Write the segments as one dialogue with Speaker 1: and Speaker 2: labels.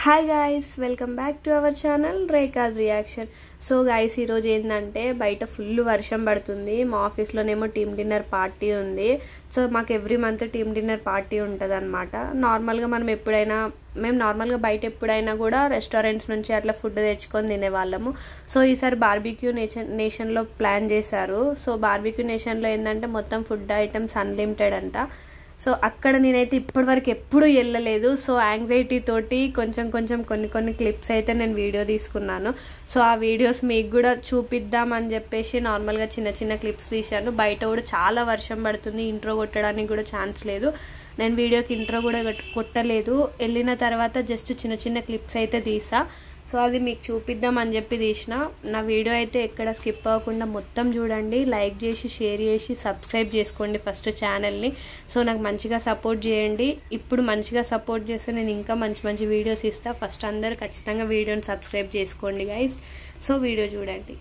Speaker 1: Hi guys, welcome back to our channel Rekha's reaction. So guys, ఈరోజు ఏంటంటే బయట full వర్షం పడుతుంది. మా ఆఫీస్లోనేమో టీమ్ డిన్నర్ పార్టీ ఉంది. సో మాకు every month team dinner party ఉంటుంది అనమాట. నార్మల్గా మేము నార్మల్గా బయట ఎప్పుడైనా కూడా రెస్టారెంట్స్ నుంచి అట్లా ఫుడ్ తెచ్చుకొని తినేవాళ్ళము. సో ఈసారి బార్బిక్యూ నేషన్లో ప్లాన్ చేశారు. సో బార్బిక్యూ నేషన్లో ఏంటంటే మొత్తం ఫుడ్ ఐటమ్స్ అన్లిమిటెడ్ అంట. సో అక్కడ నేనైతే ఇప్పటివరకు ఎప్పుడూ వెళ్ళలేదు. సో యాంగ్జైటీ తోటి కొన్ని క్లిప్స్ అయితే నేను వీడియో తీసుకున్నాను. సో ఆ వీడియోస్ మీకు కూడా చూపిద్దామని చెప్పేసి నార్మల్గా చిన్న క్లిప్స్ తీశాను. బయట కూడా చాలా వర్షం పడుతుంది, ఇంట్రో కొట్టడానికి కూడా ఛాన్స్ లేదు. నేను వీడియోకి ఇంట్రో కూడా కొట్టలేదు. వెళ్ళిన తర్వాత జస్ట్ చిన్న క్లిప్స్ అయితే తీసా. సో అది మీకు చూపిద్దామని చెప్పి తీసిన. నా వీడియో అయితే ఎక్కడ స్కిప్ అవ్వకుండా మొత్తం చూడండి. లైక్ చేసి, షేర్ చేసి, సబ్స్క్రైబ్ చేసుకోండి ఫస్ట్ ఛానల్ని. సో నాకు మంచిగా సపోర్ట్ చేయండి. ఇప్పుడు మంచిగా సపోర్ట్ చేస్తే నేను ఇంకా మంచి వీడియోస్ ఇస్తా. ఫస్ట్ అందరు ఖచ్చితంగా వీడియోని సబ్స్క్రైబ్ చేసుకోండి గైస్. సో వీడియో చూడండి.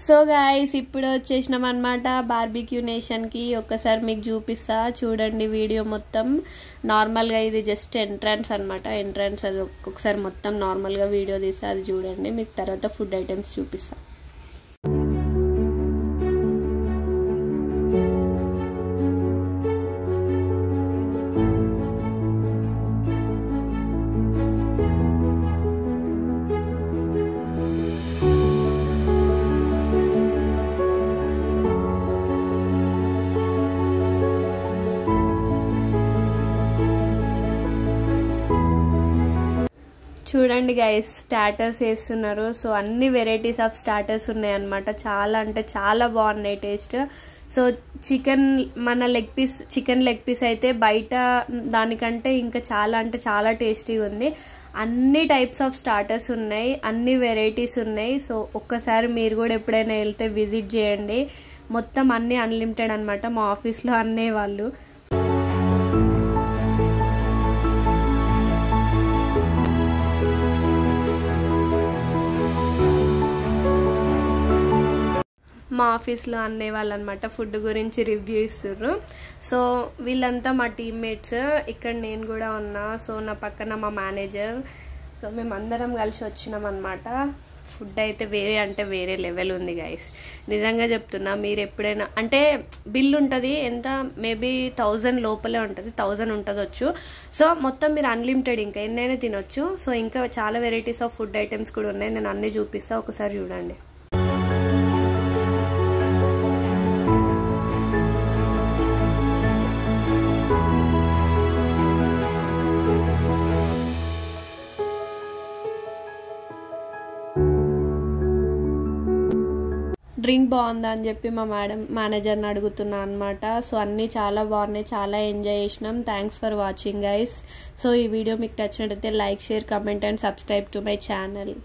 Speaker 1: సో గైస్, ఇప్పుడు వచ్చేసినాం అనమాట బార్బిక్యూ నేషన్కి. ఒక్కసారి మీకు చూపిస్తా చూడండి వీడియో మొత్తం. నార్మల్గా ఇది జస్ట్ ఎంట్రన్స్ అనమాట. ఎంట్రన్స్ అది ఒక్కొక్కసారి మొత్తం నార్మల్గా వీడియో తీస్తా, అది చూడండి. మీకు తర్వాత ఫుడ్ ఐటమ్స్ చూపిస్తా. చూడండి గైస్, స్టార్టర్స్ వేస్తున్నారు. సో అన్ని వెరైటీస్ ఆఫ్ స్టార్టర్స్ ఉన్నాయి అనమాట. చాలా అంటే చాలా బాగున్నాయి taste. So chicken leg piece అయితే బయట దానికంటే ఇంకా చాలా అంటే చాలా టేస్టీగా ఉంది. అన్ని టైప్స్ ఆఫ్ స్టార్టర్స్ ఉన్నాయి, అన్ని వెరైటీస్ ఉన్నాయి. సో ఒక్కసారి మీరు కూడా ఎప్పుడైనా వెళ్తే విజిట్ చేయండి. మొత్తం అన్ని అన్లిమిటెడ్ అనమాట. మా ఆఫీస్లో అన్నే వాళ్ళు. మా ఆఫీస్లో అన్నే వాళ్ళు అనమాట ఫుడ్ గురించి రివ్యూ ఇస్తుర్రు. సో వీళ్ళంతా మా టీమ్మేట్స్. ఇక్కడ నేను కూడా ఉన్నా. సో నా పక్కన మా మేనేజర్. సో మేమందరం కలిసి వచ్చినాం అనమాట. ఫుడ్ అయితే వేరే లెవెల్ ఉంది గైస్. నిజంగా చెప్తున్నా, మీరు ఎప్పుడైనా అంటే బిల్ ఉంటుంది ఎంత, మేబీ 1000 లోపలే ఉంటుంది, 1000 ఉంటుందొచ్చు. సో మొత్తం మీరు అన్లిమిటెడ్ ఇంకా ఎన్నైనా తినొచ్చు. సో ఇంకా చాలా వెరైటీస్ ఆఫ్ ఫుడ్ ఐటమ్స్ కూడా ఉన్నాయి. నేను అన్నీ చూపిస్తా, ఒకసారి చూడండి. డ్రింక్ బాగుందా అని చెప్పి మా మేనేజర్ని అడుగుతున్నా అనమాట. సో అన్నీ చాలా బాగున్నాయి, చాలా ఎంజాయ్ చేసినాం. Thanks for watching guys. So ఈ వీడియో మీకు నచ్చినట్లయితే like, share, comment and subscribe to my channel.